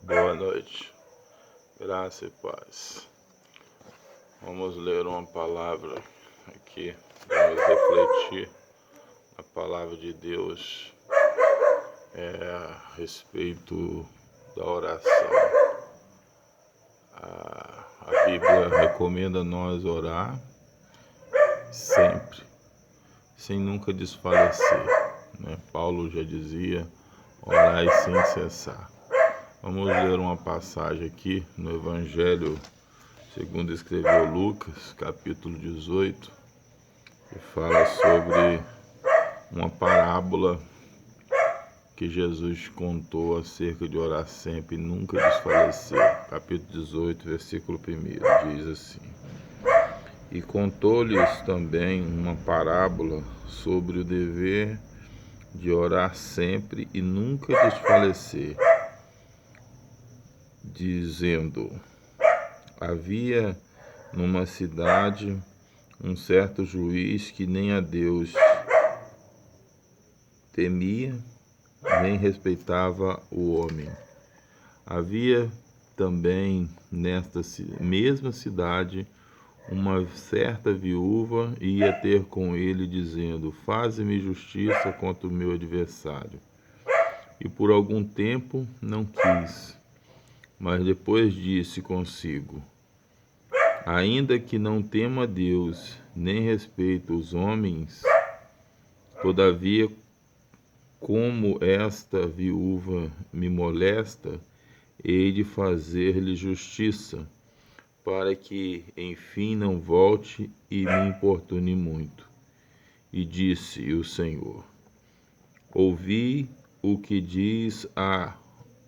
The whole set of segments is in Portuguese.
Boa noite, graça e paz. Vamos ler uma palavra aqui, vamos refletir a palavra de Deus a respeito da oração. A Bíblia recomenda nós orar sempre, sem nunca desfalecer, né? Paulo já dizia, orai sem cessar. Vamos ler uma passagem aqui no Evangelho segundo escreveu Lucas, capítulo 18, que fala sobre uma parábola que Jesus contou acerca de orar sempre e nunca desfalecer. Capítulo 18, versículo 1, diz assim: E contou-lhes também uma parábola sobre o dever de orar sempre e nunca desfalecer, dizendo: Havia numa cidade um certo juiz que nem a Deus temia, nem respeitava o homem. Havia também nesta mesma cidade uma certa viúva ia ter com ele, dizendo: Faze-me justiça contra o meu adversário. E por algum tempo não quis, mas depois disse consigo: Ainda que não tema Deus, nem respeite os homens, todavia, como esta viúva me molesta, hei de fazer-lhe justiça, para que, enfim, não volte e me importune muito. E disse o Senhor: Ouvi o que diz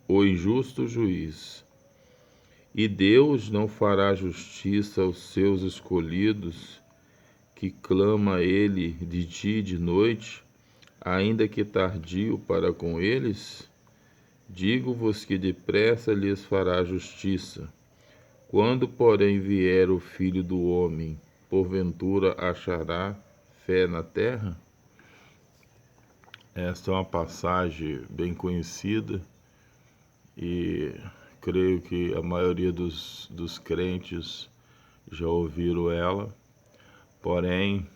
o injusto juiz. E Deus não fará justiça aos seus escolhidos, que clama a ele de dia e de noite, ainda que tardio para com eles? Digo-vos que depressa lhes fará justiça. Quando, porém, vier o Filho do Homem, porventura achará fé na terra? Esta é uma passagem bem conhecida e creio que a maioria dos crentes já ouviram ela, porém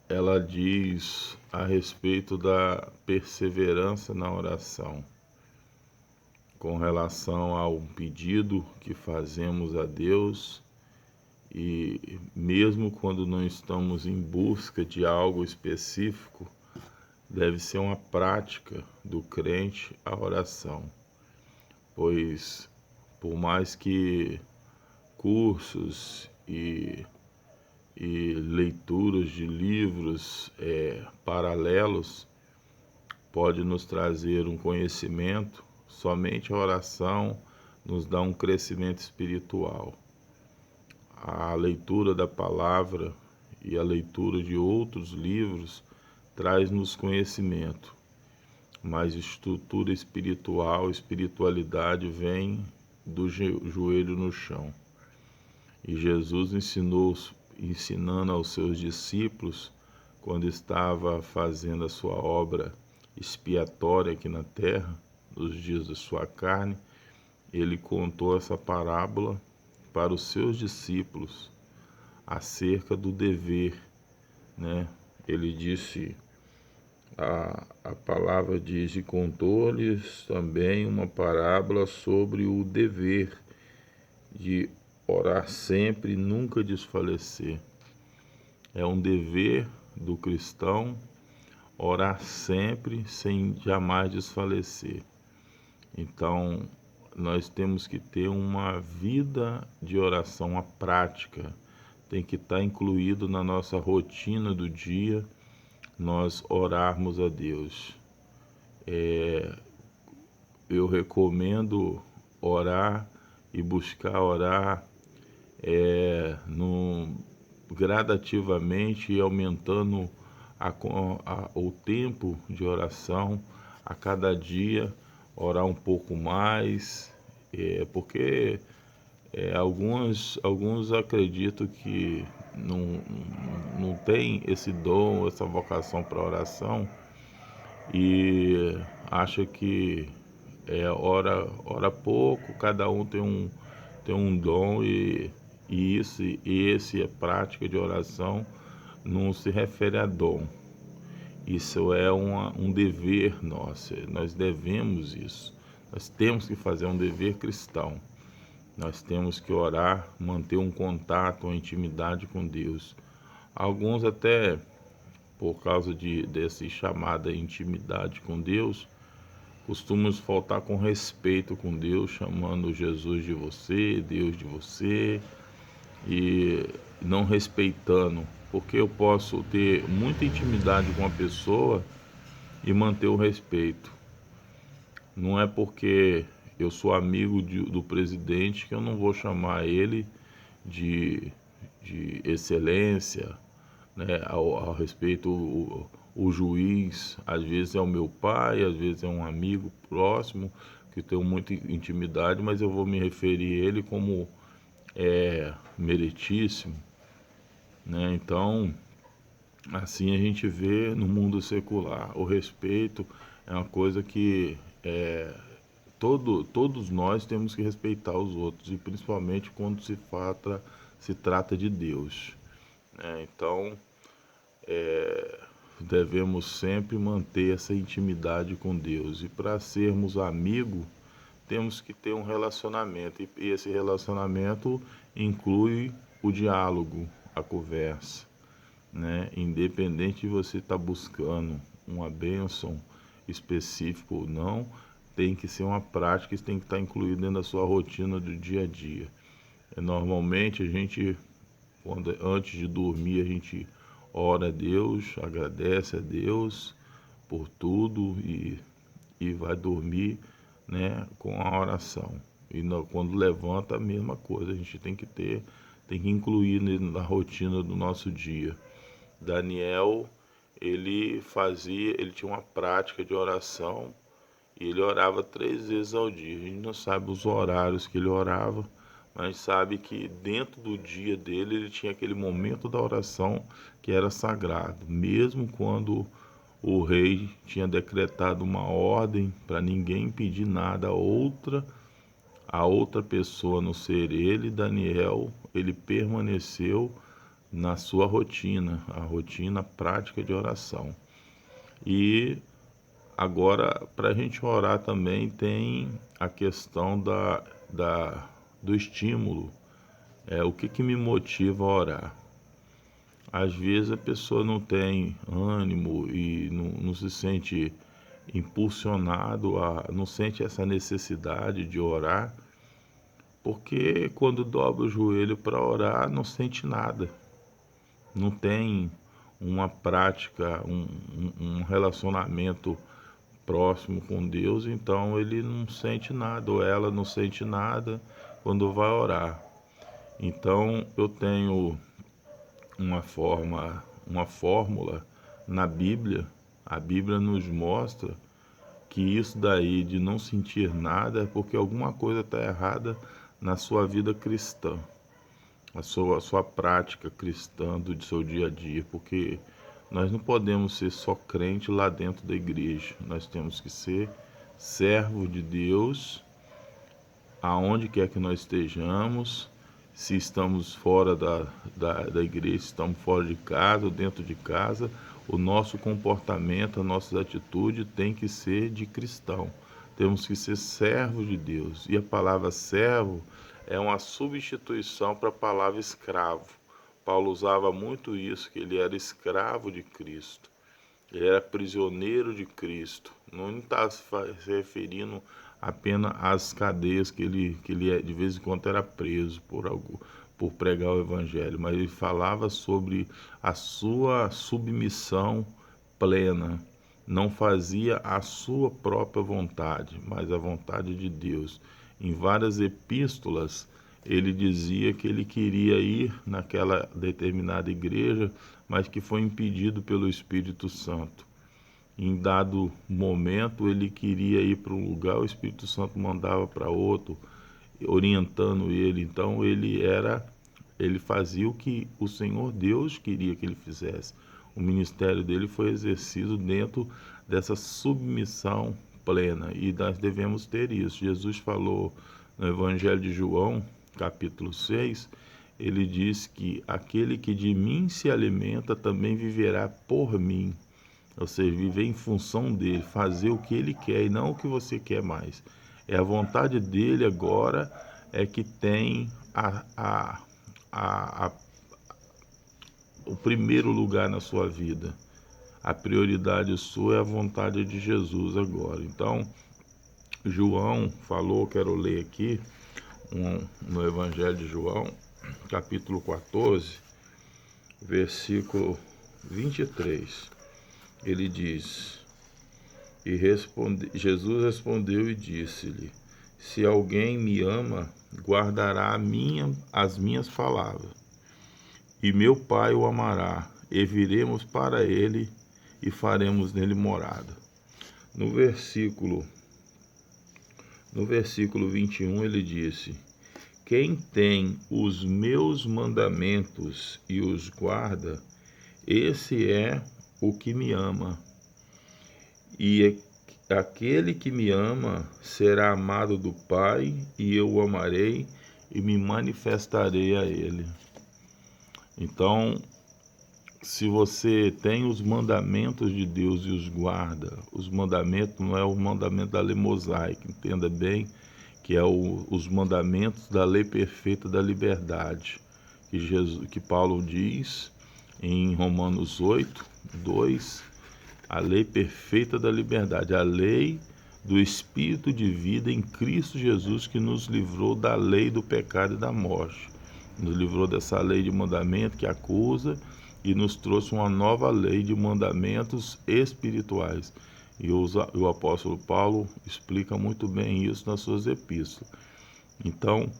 ela diz a respeito da perseverança na oração, com relação ao pedido que fazemos a Deus, e mesmo quando não estamos em busca de algo específico, deve ser uma prática do crente a oração, pois por mais que cursos e leituras de livros paralelos pode nos trazer um conhecimento, somente a oração nos dá um crescimento espiritual. A leitura da palavra e a leitura de outros livros traz-nos conhecimento, mas estrutura espiritual, espiritualidade vem do joelho no chão. E Jesus ensinando aos seus discípulos, quando estava fazendo a sua obra expiatória aqui na terra, nos dias da sua carne, ele contou essa parábola para os seus discípulos acerca do dever, né? Ele disse, a palavra diz, e contou-lhes também uma parábola sobre o dever de orar sempre e nunca desfalecer. É um dever do cristão orar sempre sem jamais desfalecer. Então, nós temos que ter uma vida de oração, uma prática. Tem que estar incluído na nossa rotina do dia, nós orarmos a Deus. Eu recomendo orar e buscar orar gradativamente e aumentando o tempo de oração a cada dia, orar um pouco mais, porque alguns acreditam que não tem esse dom, essa vocação para oração, e acha que ora pouco, cada um tem um dom esse é prática de oração, não se refere a dom. Isso é um dever nosso, nós devemos isso. Nós temos que fazer um dever cristão. Nós temos que orar, manter um contato, uma intimidade com Deus. Alguns até, por causa desse chamada intimidade com Deus, costumam faltar com respeito com Deus, chamando Jesus de você, Deus de você, e não respeitando, porque eu posso ter muita intimidade com a pessoa e manter o respeito. Não é porque eu sou amigo do presidente que eu não vou chamar ele de, de excelência, né? Ao respeito, o juiz, às vezes é o meu pai, às vezes é um amigo próximo, que eu tenho muita intimidade, mas eu vou me referir a ele como meritíssimo, né? Então, assim a gente vê no mundo secular. O respeito é uma coisa que todos nós temos que respeitar os outros, e principalmente quando se trata de Deus, né? Então, devemos sempre manter essa intimidade com Deus. E para sermos amigos, temos que ter um relacionamento. E esse relacionamento inclui o diálogo, a conversa, né? Independente de você estar buscando uma bênção específica ou não, tem que ser uma prática que tem que estar incluída dentro da sua rotina do dia a dia. Normalmente a gente, antes de dormir, a gente ora a Deus, agradece a Deus por tudo e vai dormir, né, com a oração. E quando levanta, a mesma coisa, a gente tem que incluir na rotina do nosso dia. Daniel, ele tinha uma prática de oração e ele orava 3 vezes ao dia. A gente não sabe os horários que ele orava, mas sabe que dentro do dia dele ele tinha aquele momento da oração que era sagrado, mesmo quando o rei tinha decretado uma ordem para ninguém pedir nada a outra pessoa, a não ser ele. Daniel, ele permaneceu na sua rotina, a rotina prática de oração. E agora, para a gente orar também, tem a questão do estímulo. O que me motiva a orar? Às vezes a pessoa não tem ânimo e não se sente impulsionado, não sente essa necessidade de orar, porque quando dobra o joelho para orar não sente nada, não tem uma prática, um relacionamento próximo com Deus, então ele não sente nada, ou ela não sente nada quando vai orar. Então eu tenho uma fórmula na Bíblia. A Bíblia nos mostra que isso daí de não sentir nada é porque alguma coisa está errada na sua vida cristã, a sua prática cristã do seu dia a dia, porque nós não podemos ser só crente lá dentro da igreja, nós temos que ser servo de Deus aonde quer que nós estejamos. Se estamos fora da igreja, se estamos fora de casa ou dentro de casa, o nosso comportamento, a nossa atitude tem que ser de cristão. Temos que ser servos de Deus. E a palavra servo é uma substituição para a palavra escravo. Paulo usava muito isso, que ele era escravo de Cristo. Ele era prisioneiro de Cristo. Não está se referindo apenas às cadeias que ele de vez em quando era preso por pregar o evangelho, mas ele falava sobre a sua submissão plena. Não fazia a sua própria vontade, mas a vontade de Deus. Em várias epístolas, ele dizia que ele queria ir naquela determinada igreja, mas que foi impedido pelo Espírito Santo. Em dado momento, ele queria ir para um lugar, o Espírito Santo mandava para outro, orientando ele. Então ele fazia o que o Senhor Deus queria que ele fizesse. O ministério dele foi exercido dentro dessa submissão plena, e nós devemos ter isso. Jesus falou no Evangelho de João, capítulo 6, ele diz que aquele que de mim se alimenta também viverá por mim. Ou seja, viver em função dele, fazer o que ele quer e não o que você quer mais. É a vontade dele agora é que tem o primeiro lugar na sua vida. A prioridade sua é a vontade de Jesus agora. Então, João falou, quero ler aqui, no Evangelho de João, capítulo 14, versículo 23. Ele diz, Jesus respondeu e disse-lhe, se alguém me ama, guardará as minhas palavras, e meu Pai o amará, e viremos para ele e faremos nele morada. No versículo 21 ele disse, quem tem os meus mandamentos e os guarda, esse é o que me ama. E aquele que me ama será amado do Pai, e eu o amarei e me manifestarei a ele. Então, se você tem os mandamentos de Deus e os guarda, os mandamentos não é o mandamento da lei mosaica, entenda bem, que é os mandamentos da lei perfeita da liberdade, que Paulo diz em Romanos 8, 2, a lei perfeita da liberdade, a lei do Espírito de vida em Cristo Jesus, que nos livrou da lei do pecado e da morte, nos livrou dessa lei de mandamento que acusa e nos trouxe uma nova lei de mandamentos espirituais. E o apóstolo Paulo explica muito bem isso nas suas epístolas. Então,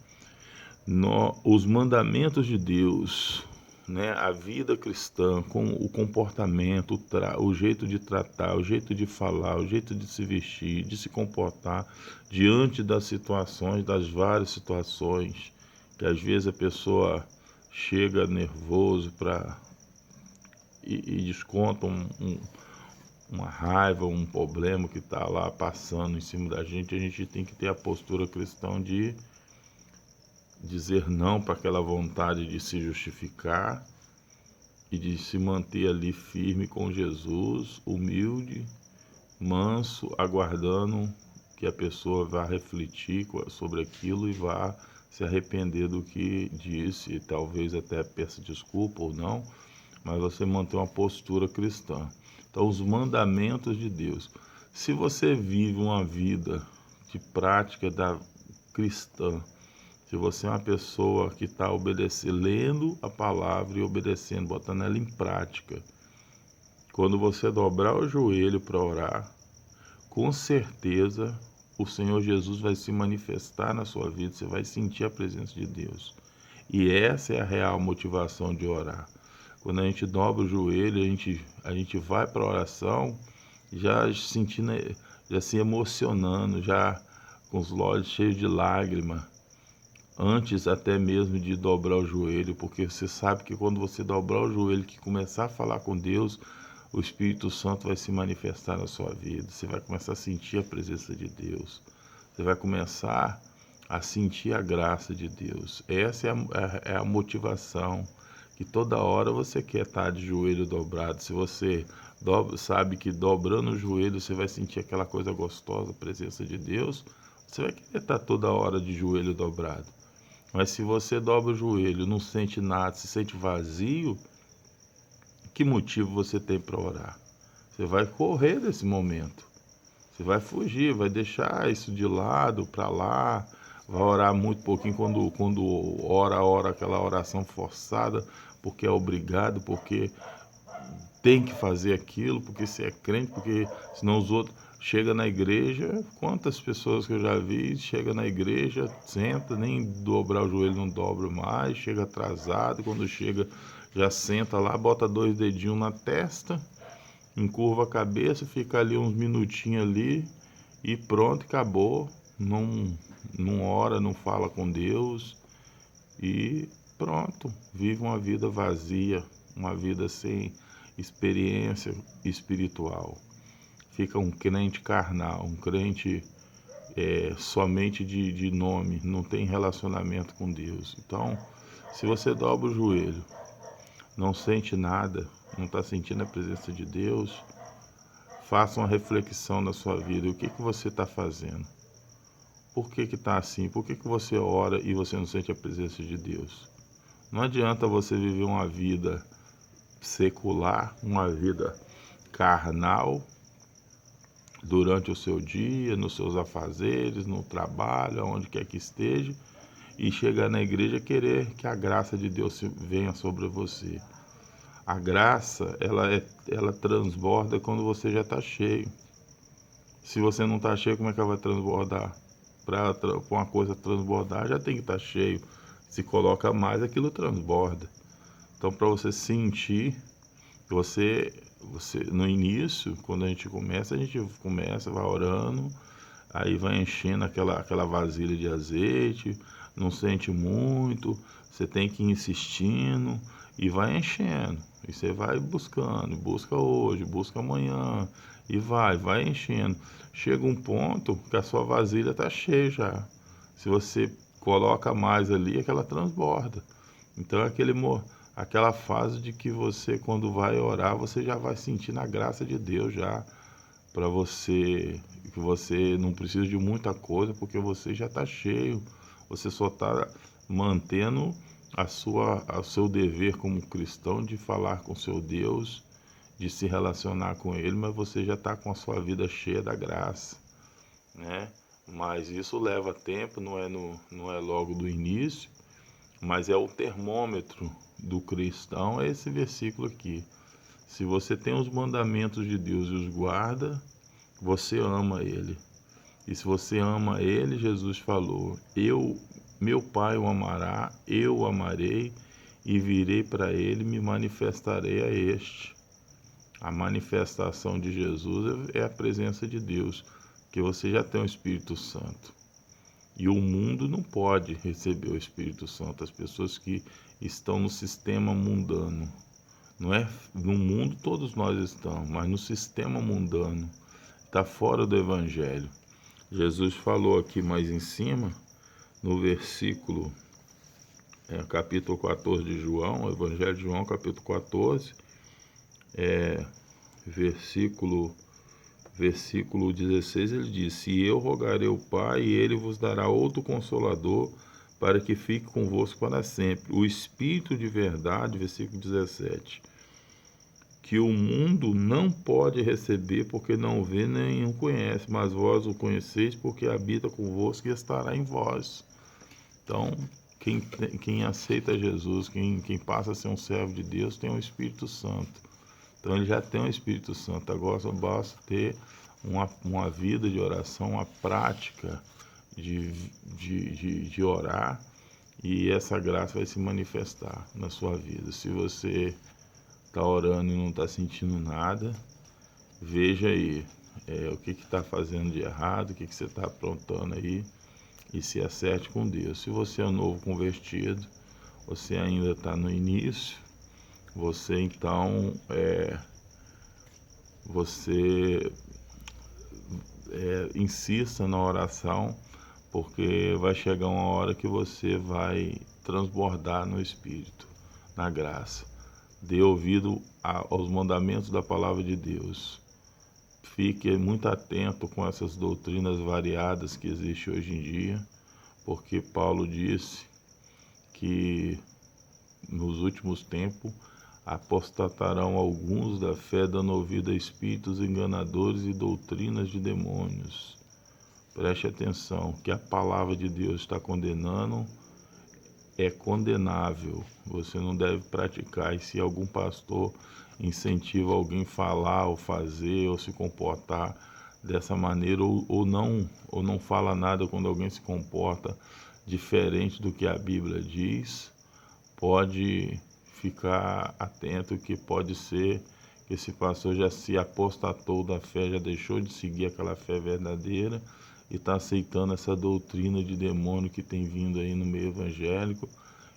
os mandamentos de Deus, né, a vida cristã, com o comportamento, o jeito de tratar, o jeito de falar, o jeito de se vestir, de se comportar diante das situações, das várias situações, que às vezes a pessoa chega nervoso e desconta uma raiva, um problema que está lá passando em cima da gente. A gente tem que ter a postura cristã de dizer não para aquela vontade de se justificar e de se manter ali firme com Jesus, humilde, manso, aguardando que a pessoa vá refletir sobre aquilo e vá se arrepender do que disse, e talvez até peça desculpa ou não, mas você manter uma postura cristã. Então, os mandamentos de Deus. Se você vive uma vida de prática cristã, se você é uma pessoa que está obedecendo, lendo a palavra e obedecendo, botando ela em prática, quando você dobrar o joelho para orar, com certeza o Senhor Jesus vai se manifestar na sua vida, você vai sentir a presença de Deus. E essa é a real motivação de orar. Quando a gente dobra o joelho, a gente vai para a oração já sentindo, já se emocionando, já com os olhos cheios de lágrima, antes até mesmo de dobrar o joelho, porque você sabe que quando você dobrar o joelho, que começar a falar com Deus, o Espírito Santo vai se manifestar na sua vida, você vai começar a sentir a presença de Deus, você vai começar a sentir a graça de Deus. Essa é a motivação, que toda hora você quer estar de joelho dobrado. Se você sabe que dobrando o joelho você vai sentir aquela coisa gostosa, a presença de Deus, você vai querer estar toda hora de joelho dobrado. Mas se você dobra o joelho, não sente nada, se sente vazio, que motivo você tem para orar? Você vai correr desse momento. Você vai fugir, vai deixar isso de lado, para lá, vai orar muito pouquinho quando ora aquela oração forçada, porque é obrigado, porque tem que fazer aquilo, porque você é crente, porque senão os outros chega na igreja, quantas pessoas que eu já vi, chega na igreja, senta, nem dobrar o joelho não dobra mais, chega atrasado, quando chega já senta lá, bota 2 dedinhos na testa, encurva a cabeça, fica ali uns minutinhos ali e pronto, acabou, não ora, não fala com Deus e pronto, vive uma vida vazia, uma vida sem experiência espiritual. fica um crente carnal, um crente somente de nome, não tem relacionamento com Deus. Então, se você dobra o joelho, não sente nada, não está sentindo a presença de Deus, faça uma reflexão na sua vida. O que você está fazendo? Por que está assim? Por que você ora e você não sente a presença de Deus? Não adianta você viver uma vida secular, uma vida carnal, durante o seu dia, nos seus afazeres, no trabalho, aonde quer que esteja, e chegar na igreja querer que a graça de Deus venha sobre você. A graça, ela transborda quando você já está cheio. Se você não está cheio, como é que ela vai transbordar? Para uma coisa transbordar, já tem que estar cheio. Se coloca mais, aquilo transborda. Então, para você sentir, você no início, quando a gente começa, vai orando, aí vai enchendo aquela vasilha de azeite, não sente muito, você tem que ir insistindo e vai enchendo. E você vai buscando, busca hoje, busca amanhã, e vai enchendo. Chega um ponto que a sua vasilha está cheia já. Se você coloca mais ali, é que ela transborda. Então aquela fase de que você, quando vai orar, você já vai sentir a graça de Deus já para você, que você não precisa de muita coisa, porque você já está cheio. Você só está mantendo o seu dever como cristão de falar com seu Deus, de se relacionar com Ele, mas você já está com a sua vida cheia da graça, né? Mas isso leva tempo, não é logo do início, mas é o termômetro do cristão, é esse versículo aqui. Se você tem os mandamentos de Deus e os guarda, você ama Ele. E se você ama Ele, Jesus falou, meu Pai o amará, eu o amarei e virei para Ele e me manifestarei a este. A manifestação de Jesus é a presença de Deus, que você já tem o Espírito Santo. E o mundo não pode receber o Espírito Santo, as pessoas que estão no sistema mundano. Não é no mundo todos nós estamos, mas no sistema mundano, está fora do Evangelho. Jesus falou aqui mais em cima, no versículo, capítulo 14 de João, Evangelho de João, capítulo 14, versículo 16, ele diz, e eu rogarei ao Pai, e ele vos dará outro Consolador, para que fique convosco para sempre. O Espírito de verdade, versículo 17, que o mundo não pode receber, porque não vê nem o conhece, mas vós o conheceis, porque habita convosco e estará em vós. Então, quem aceita Jesus, quem passa a ser um servo de Deus, tem o Espírito Santo. Então, ele já tem o Espírito Santo. Agora só basta ter uma vida de oração, uma prática de orar, e essa graça vai se manifestar na sua vida. Se você está orando e não está sentindo nada, veja aí o que está fazendo de errado, o que você está aprontando aí, e se acerte com Deus. Se você é um novo convertido, você ainda está no início, você então insista na oração, porque vai chegar uma hora que você vai transbordar no Espírito, na graça. Dê ouvido aos mandamentos da palavra de Deus. Fique muito atento com essas doutrinas variadas que existem hoje em dia, porque Paulo disse que nos últimos tempos apostatarão alguns da fé, dando ouvido a espíritos enganadores e doutrinas de demônios. Preste atenção, que a palavra de Deus está condenando, é condenável, você não deve praticar. E se algum pastor incentiva alguém a falar ou fazer ou se comportar dessa maneira, ou não fala nada quando alguém se comporta diferente do que a Bíblia diz, pode ficar atento, que pode ser que esse pastor já se apostatou da fé, já deixou de seguir aquela fé verdadeira e está aceitando essa doutrina de demônio que tem vindo aí no meio evangélico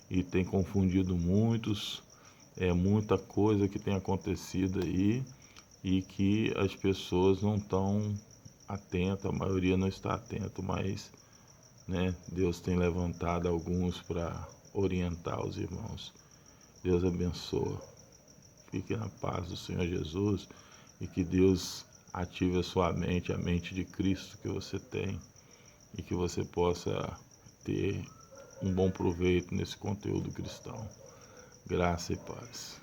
e tem confundido muitos. É muita coisa que tem acontecido aí, e que as pessoas não estão atentas, a maioria não está atenta, mas né, Deus tem levantado alguns para orientar os irmãos. Deus abençoa. Fique na paz do Senhor Jesus e que Deus ative a sua mente, a mente de Cristo que você tem, e que você possa ter um bom proveito nesse conteúdo cristão. Graça e paz.